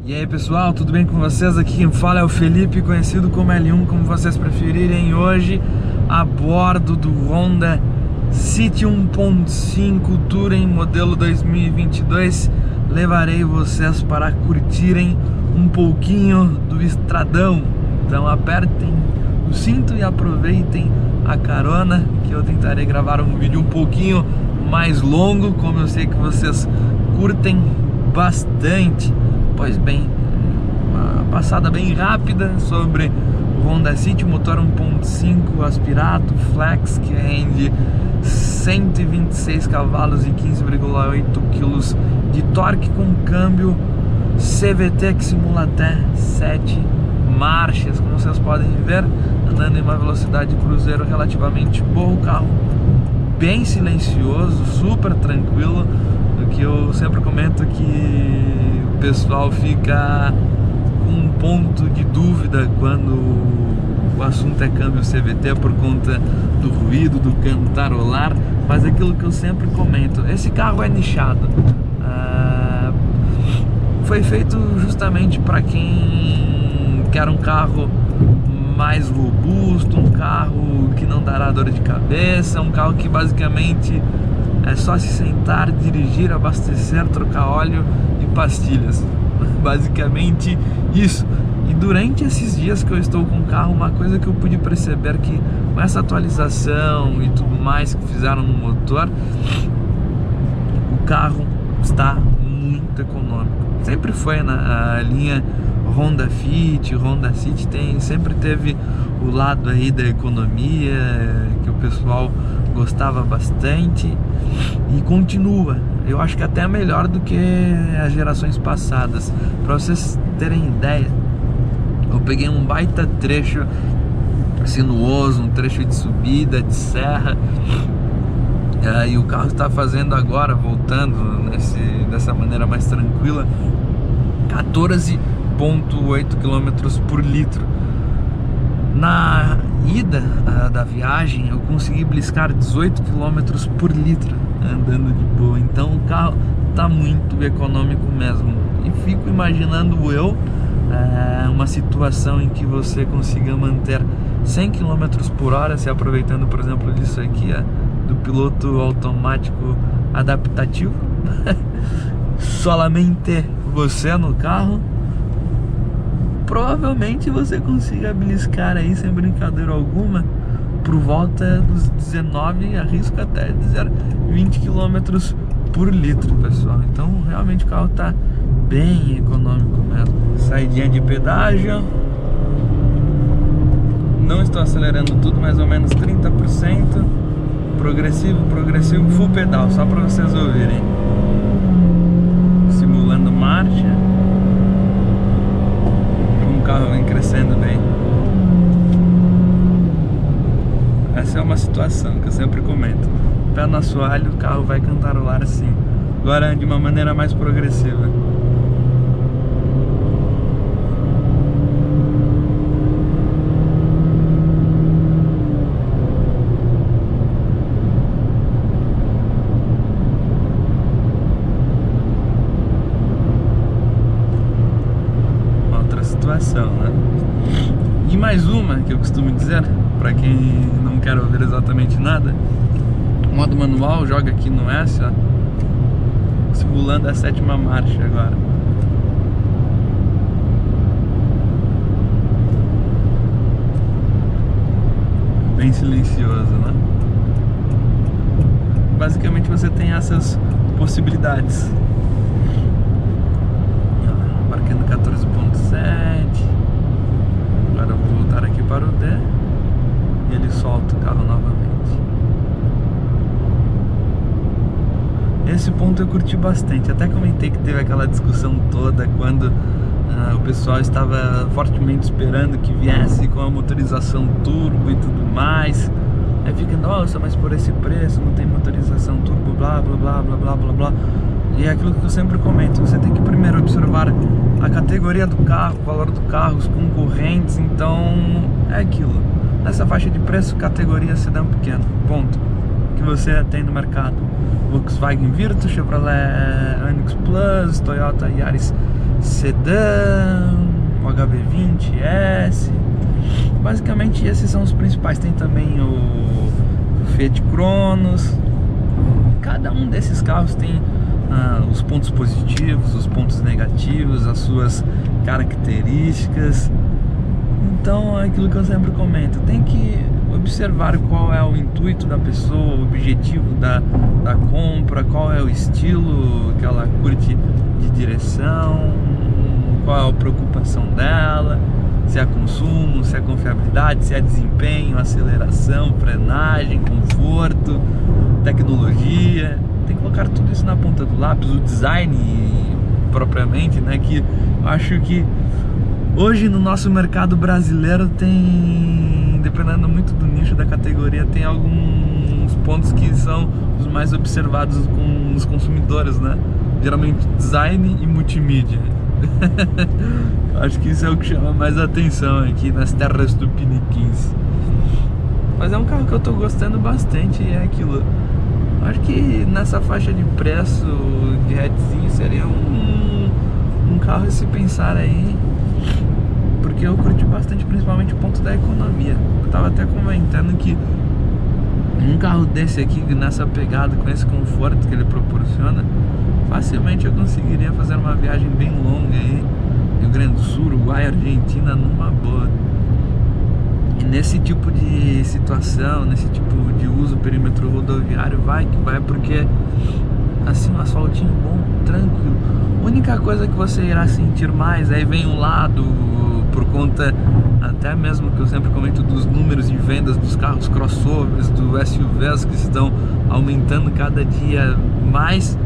E aí pessoal, tudo bem com vocês? Aqui quem fala é o Felipe, conhecido como L1, como vocês preferirem. Hoje a bordo do Honda City 1.5 Touring modelo 2022 levarei vocês para curtirem um pouquinho do estradão. Então apertem o cinto e aproveitem a carona, que eu tentarei gravar um vídeo um pouquinho mais longo, como eu sei que vocês curtem bastante. Pois bem, uma passada bem rápida sobre o Honda City, motor 1.5 aspirado, flex, que rende 126 cavalos e 15,8 kg de torque, com câmbio CVT que simula até 7 marchas, como vocês podem ver, andando em uma velocidade cruzeiro relativamente boa. O carro bem silencioso, super tranquilo, o que eu sempre comento que o pessoal fica com um ponto de dúvida quando o assunto é câmbio CVT por conta do ruído, do cantarolar, mas é aquilo que eu sempre comento, esse carro é nichado, foi feito justamente para quem quer um carro mais robusto, um carro que não dará dor de cabeça, um carro que basicamente é só se sentar, dirigir, abastecer, trocar óleo e pastilhas. Basicamente isso. E durante esses dias que eu estou com o carro, uma coisa que eu pude perceber que com essa atualização e tudo mais que fizeram no motor, o carro está muito econômico. Sempre foi na linha Honda Fit, Honda City sempre teve o lado aí da economia, que o pessoal gostava bastante e continua. Eu acho que até melhor do que as gerações passadas. Para vocês terem ideia, eu peguei um baita trecho sinuoso, um trecho de subida, de serra, e o carro está fazendo agora, voltando dessa maneira mais tranquila, 14,8 km por litro. Na ida da viagem eu consegui bliscar 18 km por litro andando de boa. Então o carro tá muito econômico mesmo. E fico imaginando uma situação em que você consiga manter 100 km por hora, se aproveitando, por exemplo, disso aqui, do piloto automático adaptativo. Solamente você no carro, provavelmente você consiga beliscar aí, sem brincadeira alguma, por volta dos 19, arrisco até dizer 20 km por litro, pessoal. Então realmente o carro tá bem econômico mesmo. Saidinha de pedágio, não estou acelerando tudo, mais ou menos 30%, progressivo, full pedal, só para vocês ouvirem, simulando marcha. O carro vem crescendo bem. Essa é uma situação que eu sempre comento, pé no assoalho, o carro vai cantarolar assim, agora de uma maneira mais progressiva. Né? E mais uma que eu costumo dizer, para quem não quer ouvir exatamente nada, modo manual, joga aqui no S, ó, simulando a 7ª marcha agora. Bem silencioso, né? Basicamente você tem essas possibilidades. Marcando 14,7. Agora eu vou voltar aqui para o D e ele solta o carro novamente. Esse ponto eu curti bastante. Até comentei que teve aquela discussão toda quando o pessoal estava fortemente esperando que viesse com a motorização turbo e tudo mais. Aí fica, nossa, mas por esse preço não tem motorização turbo, blá blá blá blá blá blá blá. E é aquilo que eu sempre comento, você tem que primeiro observar a categoria do carro, o valor do carro, os concorrentes. Então é aquilo, nessa faixa de preço, categoria sedã pequeno, ponto, que você tem no mercado. Volkswagen Virtus, Chevrolet Onix Plus, Toyota Yaris sedã, o HB20S. Basicamente esses são os principais. Tem também o Fiat Cronos. Cada um desses carros tem os pontos positivos, os pontos negativos, as suas características. Então é aquilo que eu sempre comento, tem que observar qual é o intuito da pessoa, o objetivo da compra, qual é o estilo que ela curte de direção, qual é a preocupação dela, se é consumo, se é confiabilidade, se é desempenho, aceleração, frenagem, conforto, tecnologia. Tem que colocar tudo isso na ponta do lápis, o design propriamente, né, que eu acho que hoje no nosso mercado brasileiro tem, dependendo muito do nicho da categoria, tem alguns pontos que são os mais observados com os consumidores, né? Geralmente design e multimídia. Acho que isso é o que chama mais atenção aqui nas terras tupiniquins. Mas é um carro que eu tô gostando bastante e é aquilo. Acho que nessa faixa de preço de hatchzinho seria um carro a se pensar aí, porque eu curti bastante, principalmente o ponto da economia. Eu tava até comentando que um carro desse aqui, nessa pegada, com esse conforto que ele proporciona, facilmente eu conseguiria fazer uma viagem bem longa aí, Rio Grande do Sul, Uruguai, Argentina, numa boa. E nesse tipo de situação, nesse tipo de uso, perímetro rodoviário, vai que vai, porque assim, um asfaltinho bom, tranquilo. A única coisa que você irá sentir mais, aí vem um lado, por conta até mesmo que eu sempre comento dos números de vendas dos carros crossovers, do SUVs que estão aumentando cada dia mais,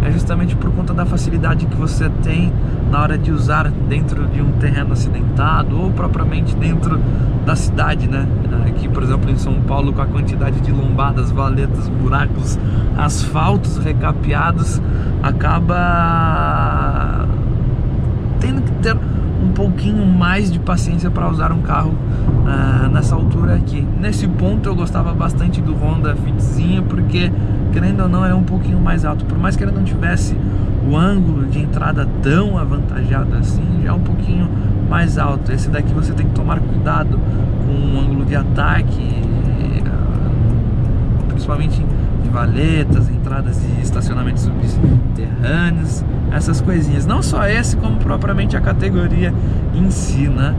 é justamente por conta da facilidade que você tem na hora de usar dentro de um terreno acidentado ou propriamente dentro da cidade, né? Aqui, por exemplo, em São Paulo, com a quantidade de lombadas, valetas, buracos, asfaltos recapeados, acaba tendo que ter um pouquinho mais de paciência para usar um carro nessa altura aqui. Nesse ponto eu gostava bastante do Honda Fitzinho, porque querendo ou não é um pouquinho mais alto, por mais que ele não tivesse o ângulo de entrada tão avantajado assim, já é um pouquinho mais alto. Esse daqui você tem que tomar cuidado com o ângulo de ataque, principalmente de valetas, entradas de estacionamentos subterrâneos, essas coisinhas. Não só esse, como propriamente a categoria em si, né?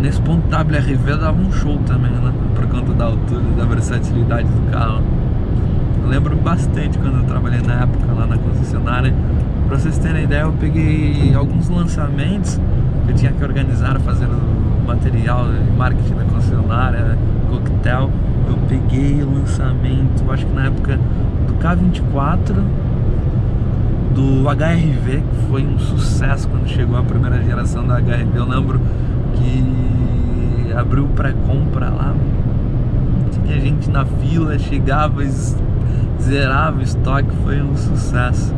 Nesse ponto WRV dava um show também, né? Por conta da altura, da versatilidade do carro. Eu lembro bastante quando eu trabalhei na época lá na concessionária. Pra vocês terem ideia, eu peguei alguns lançamentos que eu tinha que organizar, fazer o material de marketing da concessionária, coquetel. Eu peguei o lançamento, acho que na época do K24, do HRV, que foi um sucesso quando chegou a primeira geração da HRV. Eu lembro que abriu pré-compra lá, tinha gente na fila, chegava, zerava o estoque, foi um sucesso.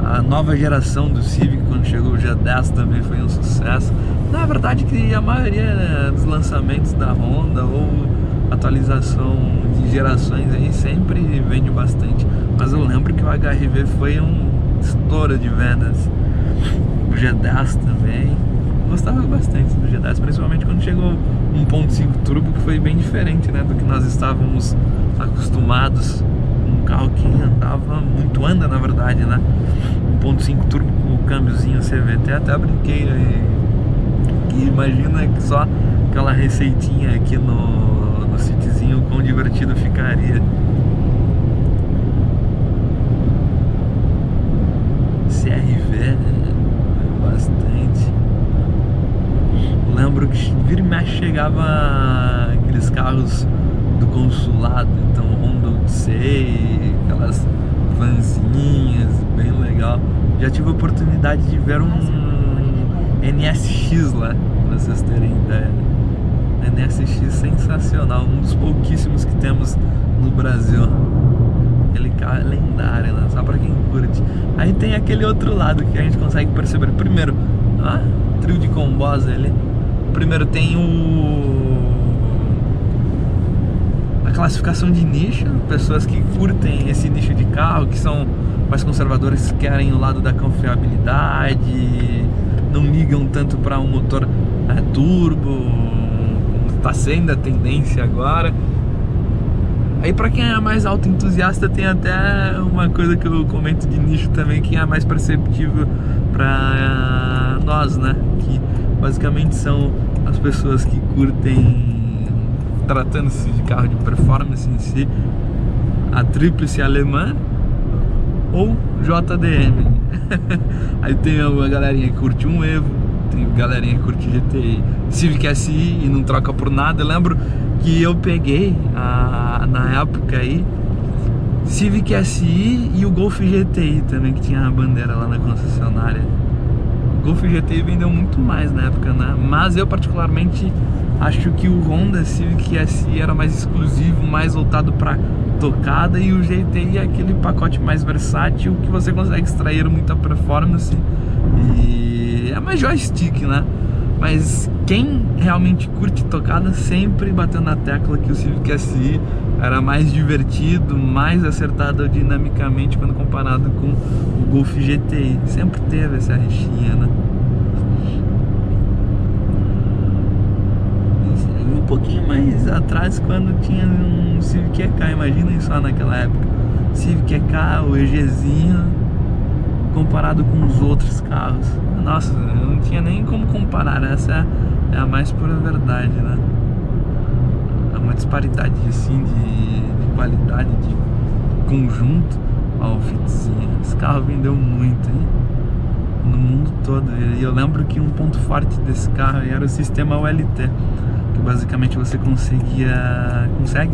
A nova geração do Civic, quando chegou o G10, também foi um sucesso. Na verdade que a maioria dos lançamentos da Honda ou atualização de gerações aí sempre vende bastante, mas eu lembro que o HRV foi um estouro de vendas. O G10 também, gostava bastante do G10, principalmente quando chegou 1.5 turbo, que foi bem diferente, né, do que nós estávamos acostumados. Um carro que andava muito, anda na verdade, né? 1.5 turbo com o câmbiozinho CVT, até brinquei aí, que imagina que só aquela receitinha aqui no Cityzinho, quão divertido ficaria. CRV, bastante. Lembro que vira e mexe chegava aqueles carros do consulado, então Honda Odyssey, aquelas vanzinhas, bem legal. Já tive a oportunidade de ver um NSX lá, pra vocês terem ideia. NSX sensacional, um dos pouquíssimos que temos no Brasil. Aquele carro é lendário, né? Só pra quem curte. Aí tem aquele outro lado que a gente consegue perceber. Primeiro, trio de combos ali. Primeiro tem a classificação de nicho, pessoas que curtem esse nicho de carro, que são mais conservadores querem o lado da confiabilidade, não ligam tanto para um motor turbo, tá sendo a tendência agora. Aí para quem é mais autoentusiasta tem até uma coisa que eu comento de nicho também, que é mais perceptível para nós, né? Que basicamente são as pessoas que curtem, tratando-se de carro de performance em si, a tríplice alemã ou JDM. Aí tem a galerinha que curte um Evo, tem a galerinha que curte GTI, Civic SI e não troca por nada. Eu lembro que eu peguei na época aí Civic SI e o Golf GTI também, que tinha a bandeira lá na concessionária. O Golf GTI vendeu muito mais na época, né? Mas eu particularmente acho que o Honda Civic SI era mais exclusivo, mais voltado para tocada, e o GTI é aquele pacote mais versátil que você consegue extrair muita performance e é mais joystick, né? Mas quem realmente curte tocada sempre bateu na tecla que o Civic SI era mais divertido, mais acertado dinamicamente quando comparado com o Golf GTI. Sempre teve essa rixinha, né? Um pouquinho mais atrás, quando tinha um Civic EK, imaginem só naquela época, Civic EK, o EGzinho, comparado com os outros carros. Nossa, não tinha nem como comparar, essa é a mais pura verdade, né? É uma disparidade assim de qualidade, de conjunto. Ó, o Fitzinho, esse carro vendeu muito, hein? No mundo todo. E eu lembro que um ponto forte desse carro era o sistema ULT, que basicamente você consegue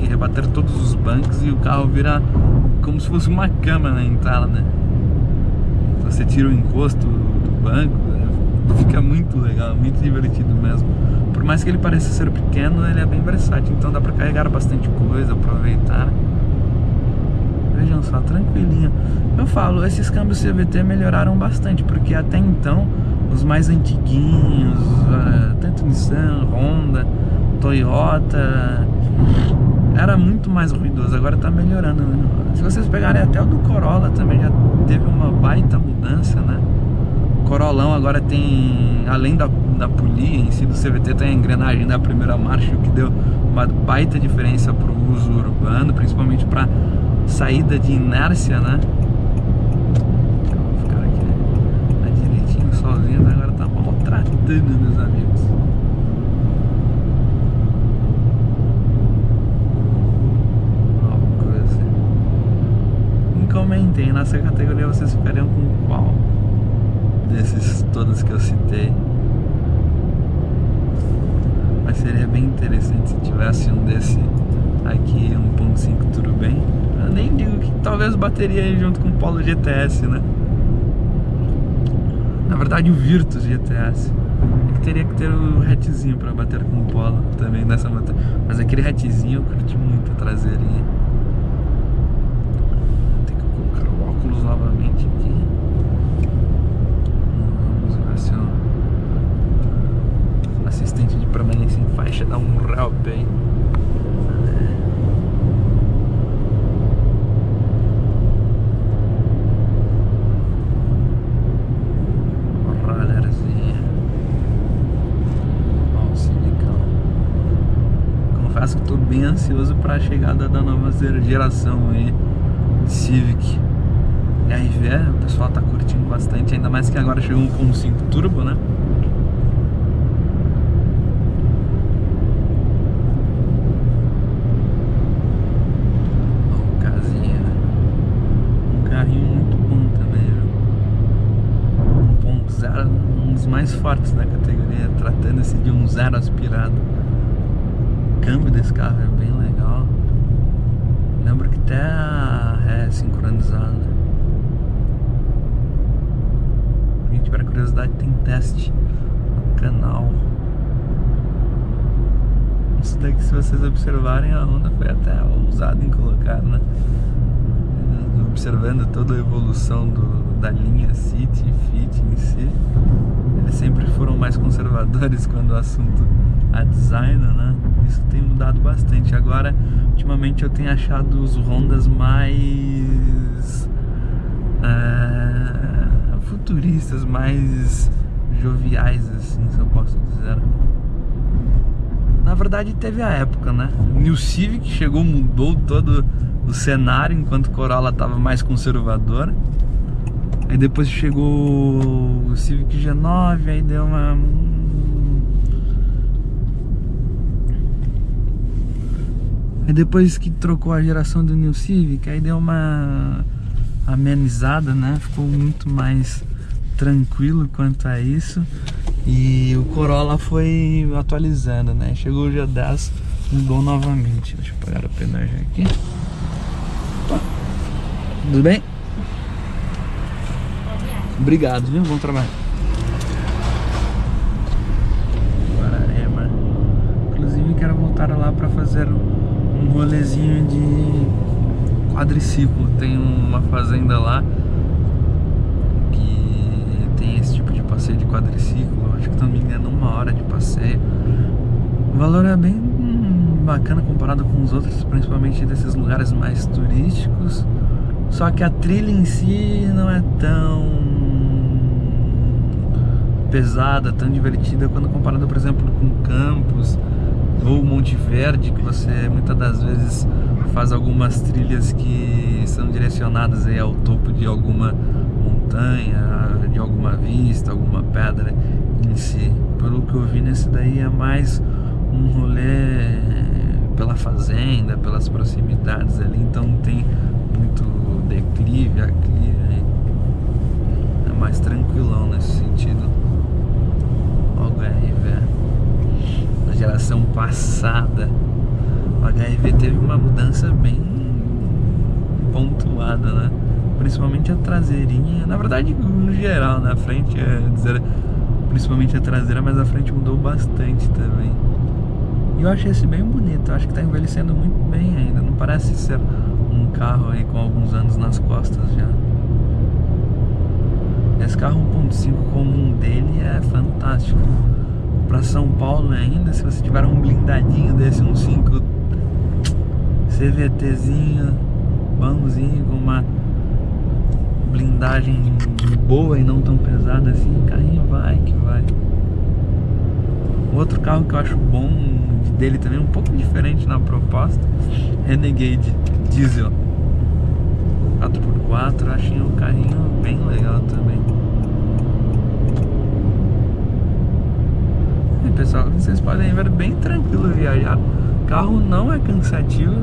rebater todos os bancos e o carro vira como se fosse uma cama na entrada, né? Você tira o encosto do banco, fica muito legal, muito divertido mesmo. Por mais que ele pareça ser pequeno, ele é bem versátil, então dá pra carregar bastante coisa, aproveitar. Vejam só, tranquilinho. Eu falo, esses câmbios CVT melhoraram bastante, porque até então os mais antiguinhos, tanto Nissan, Honda, Toyota, era muito mais ruidoso. Agora tá melhorando, né? Se vocês pegarem até o do Corolla também já teve uma baita mudança, né? O Corollão agora tem, além da polia em si do CVT, tem a engrenagem da primeira marcha, o que deu uma baita diferença pro uso urbano, principalmente para saída de inércia, né? Vou ficar aqui direitinho sozinho, agora tá maltratando, meus amigos. Ó, coisa. Me comentem, nessa categoria vocês ficariam com qual desses todos que eu citei? Mas seria bem interessante se tivesse um desse aqui, 1.5 turbo bem. Eu nem digo que talvez bateria aí junto com o Polo GTS, né? Na verdade o Virtus GTS. Eu teria que ter o hatchzinho pra bater com o Polo também nessa moto. Mas aquele hatchzinho eu curti muito a traseirinha. Tem que colocar o óculos novamente aqui. Vamos ver se o assistente de permanência em faixa dá um help aí. Confesso que estou bem ansioso para a chegada da nova geração aí de Civic. RV, o pessoal tá curtindo bastante, ainda mais que agora chegou um 1.5 turbo, né? Ó, o casinha, um carrinho muito bom também, viu? 1.0, um dos mais fortes da categoria, tratando-se de um zero aspirado. O câmbio desse carro é bem legal. Lembro que até a ré é sincronizada. Quem tiver curiosidade, tem teste no canal. Isso daqui, se vocês observarem, a Honda foi até ousada em colocar, né? Observando toda a evolução da linha City e Fit em si, eles sempre foram mais conservadores quando o assunto a design, né? Isso tem mudado bastante. Agora, ultimamente eu tenho achado os Hondas mais futuristas, mais joviais, assim, se eu posso dizer. Na verdade teve a época, né? O New Civic chegou, mudou todo o cenário, enquanto o Corolla tava mais conservador. Aí depois chegou o Civic G9, aí deu uma... Aí depois que trocou a geração do New Civic, aí deu uma amenizada, né? Ficou muito mais tranquilo quanto a isso. E o Corolla foi atualizando, né? Chegou o G10, mudou novamente. Deixa eu pegar o pneu aqui. Tudo bem? Obrigado, viu? Bom trabalho. Guararema. Inclusive quero voltar lá para fazer um rolezinho de quadriciclo. Tem uma fazenda lá que tem esse tipo de passeio de quadriciclo. Acho que, se não me engano, 1 hora de passeio. O valor é bem bacana comparado com os outros, principalmente desses lugares mais turísticos. Só que a trilha em si não é tão pesada, tão divertida quando comparado, por exemplo, com Campos ou Monte Verde, que você muitas das vezes faz algumas trilhas que são direcionadas aí ao topo de alguma montanha, de alguma vista, alguma pedra em si. Pelo que eu vi, nesse daí é mais um rolê pela fazenda, pelas proximidades ali, então não tem muito declive, aclive, é mais tranquilão nesse sentido. Olha o HRV, na geração passada o HRV teve uma mudança bem pontuada, né? Principalmente a traseirinha, na verdade no geral, na frente, principalmente a traseira, mas a frente mudou bastante também. E eu achei esse bem bonito, eu acho que tá envelhecendo muito bem ainda, não parece ser um carro aí com alguns anos nas costas já. Esse carro 1.5 comum dele é fantástico. Pra São Paulo ainda, se você tiver um blindadinho desse, um 5 CVTzinho, bonzinho, com uma blindagem boa e não tão pesada assim, o carrinho vai que vai. Outro carro que eu acho bom dele também, um pouco diferente na proposta, Renegade Diesel 4x4, achei um carrinho bem legal também. E pessoal, vocês podem ver, bem tranquilo viajar. O carro não é cansativo,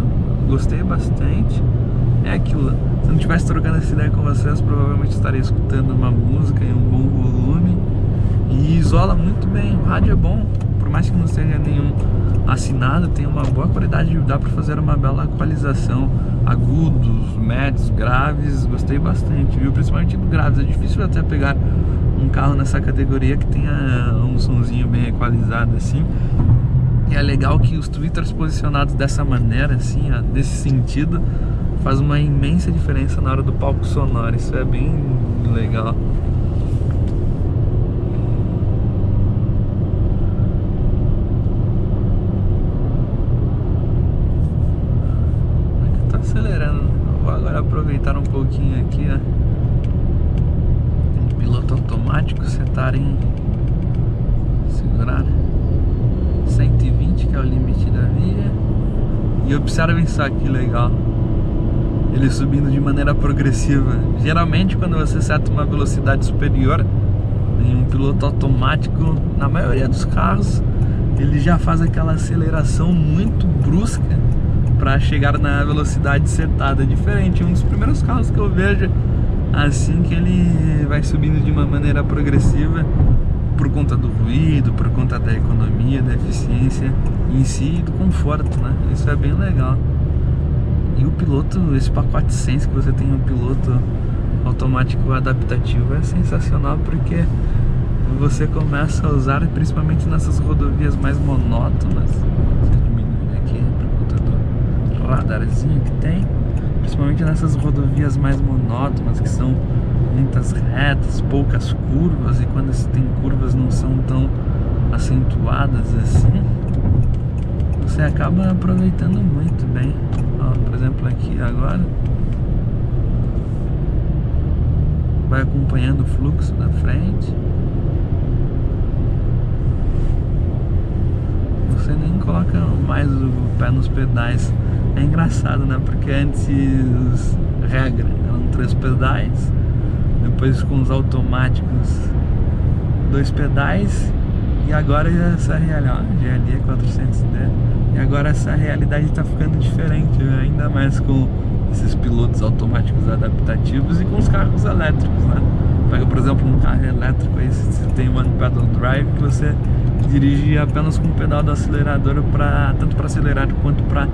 gostei bastante. É aquilo, se eu não estivesse trocando essa ideia com vocês, provavelmente estaria escutando uma música em um bom volume. E isola muito bem, o rádio é bom, por mais que não seja nenhum assinado, tem uma boa qualidade, dá para fazer uma bela equalização, agudos, médios, graves, gostei bastante, viu? Principalmente do graves, é difícil até pegar um carro nessa categoria que tenha um sonzinho bem equalizado assim. E é legal que os tweeters posicionados dessa maneira, assim, ó, desse sentido, faz uma imensa diferença na hora do palco sonoro, isso é bem legal. Acelerando, vou agora aproveitar um pouquinho aqui, ó. Tem piloto automático, setar em segurar 120, que é o limite da via. E observem só que legal, ele subindo de maneira progressiva. Geralmente quando você seta uma velocidade superior em um piloto automático, na maioria dos carros ele já faz aquela aceleração muito brusca para chegar na velocidade setada. Diferente, um dos primeiros carros que eu vejo assim, que ele vai subindo de uma maneira progressiva por conta do ruído, por conta da economia, da eficiência em si e do conforto, né? Isso é bem legal. E o piloto, esse pacote Sense que você tem, um piloto automático adaptativo, é sensacional, porque você começa a usar principalmente nessas rodovias mais monótonas. Radarzinho que tem, principalmente nessas rodovias mais monótonas, que são muitas retas, poucas curvas, e quando se tem curvas não são tão acentuadas assim, você acaba aproveitando muito bem. Ó, por exemplo, aqui agora vai acompanhando o fluxo da frente. Você nem coloca mais o pé nos pedais. É engraçado, né? Porque antes, regra, eram 3 pedais. Depois com os automáticos 2 pedais. E agora essa realidade, ó, GLE 400D. E agora essa realidade está ficando diferente, né? Ainda mais com esses pilotos automáticos adaptativos e com os carros elétricos, né? Pega, por exemplo, um carro elétrico aí, você tem One Pedal Drive, que você dirige apenas com o pedal do acelerador tanto para acelerar quanto para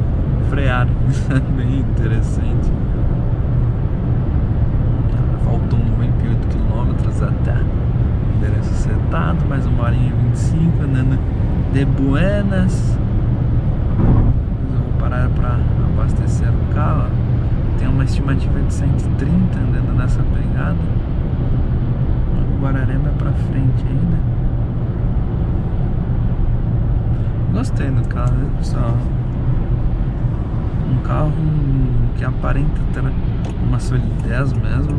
frear. Isso é bem interessante. Faltam 98 km até o endereço setado, mais 1h25, andando de buenas. Eu vou parar para abastecer o carro. Tem uma estimativa de 130 andando nessa pegada. Guararema é pra frente ainda. Gostei do carro, viu, pessoal? Um carro que aparenta ter uma solidez mesmo.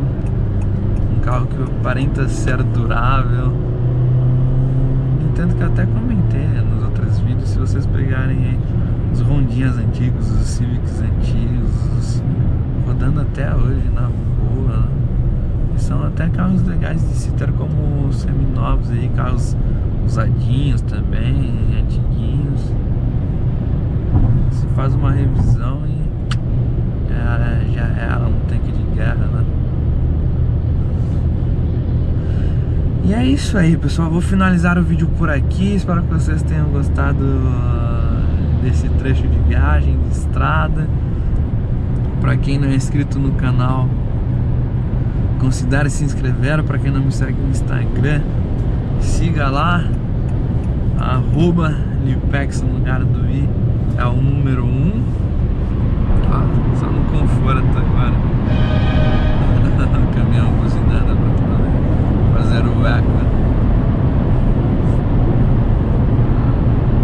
Um carro que aparenta ser durável. Entendo que eu até comentei nos outros vídeos. Se vocês pegarem aí os Rondinhas antigos, os Civics antigos, rodando até hoje na boa, e são até carros legais de se ter como seminovos aí, carros usadinhos também, antiguinhos. Se faz uma revisão e já era um tanque de guerra, né? E é isso aí, pessoal. Vou finalizar o vídeo por aqui. Espero que vocês tenham gostado desse trecho de viagem, de estrada. Para quem não é inscrito no canal, considere se inscrever. Para quem não me segue no Instagram, siga lá, @Lipex no lugar do I, é o número 1. Só no conforto agora. O caminhão buzinando para fazer o eco.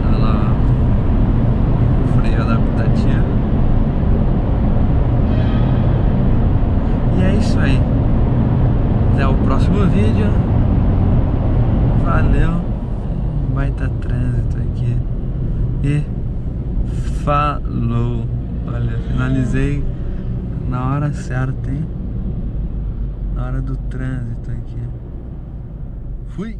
Olha lá, o freio adaptativo. E é isso aí. Até o próximo vídeo. Valeu. Baita trânsito aqui. E falou. Olha, finalizei na hora certa, hein? Na hora do trânsito aqui. Fui.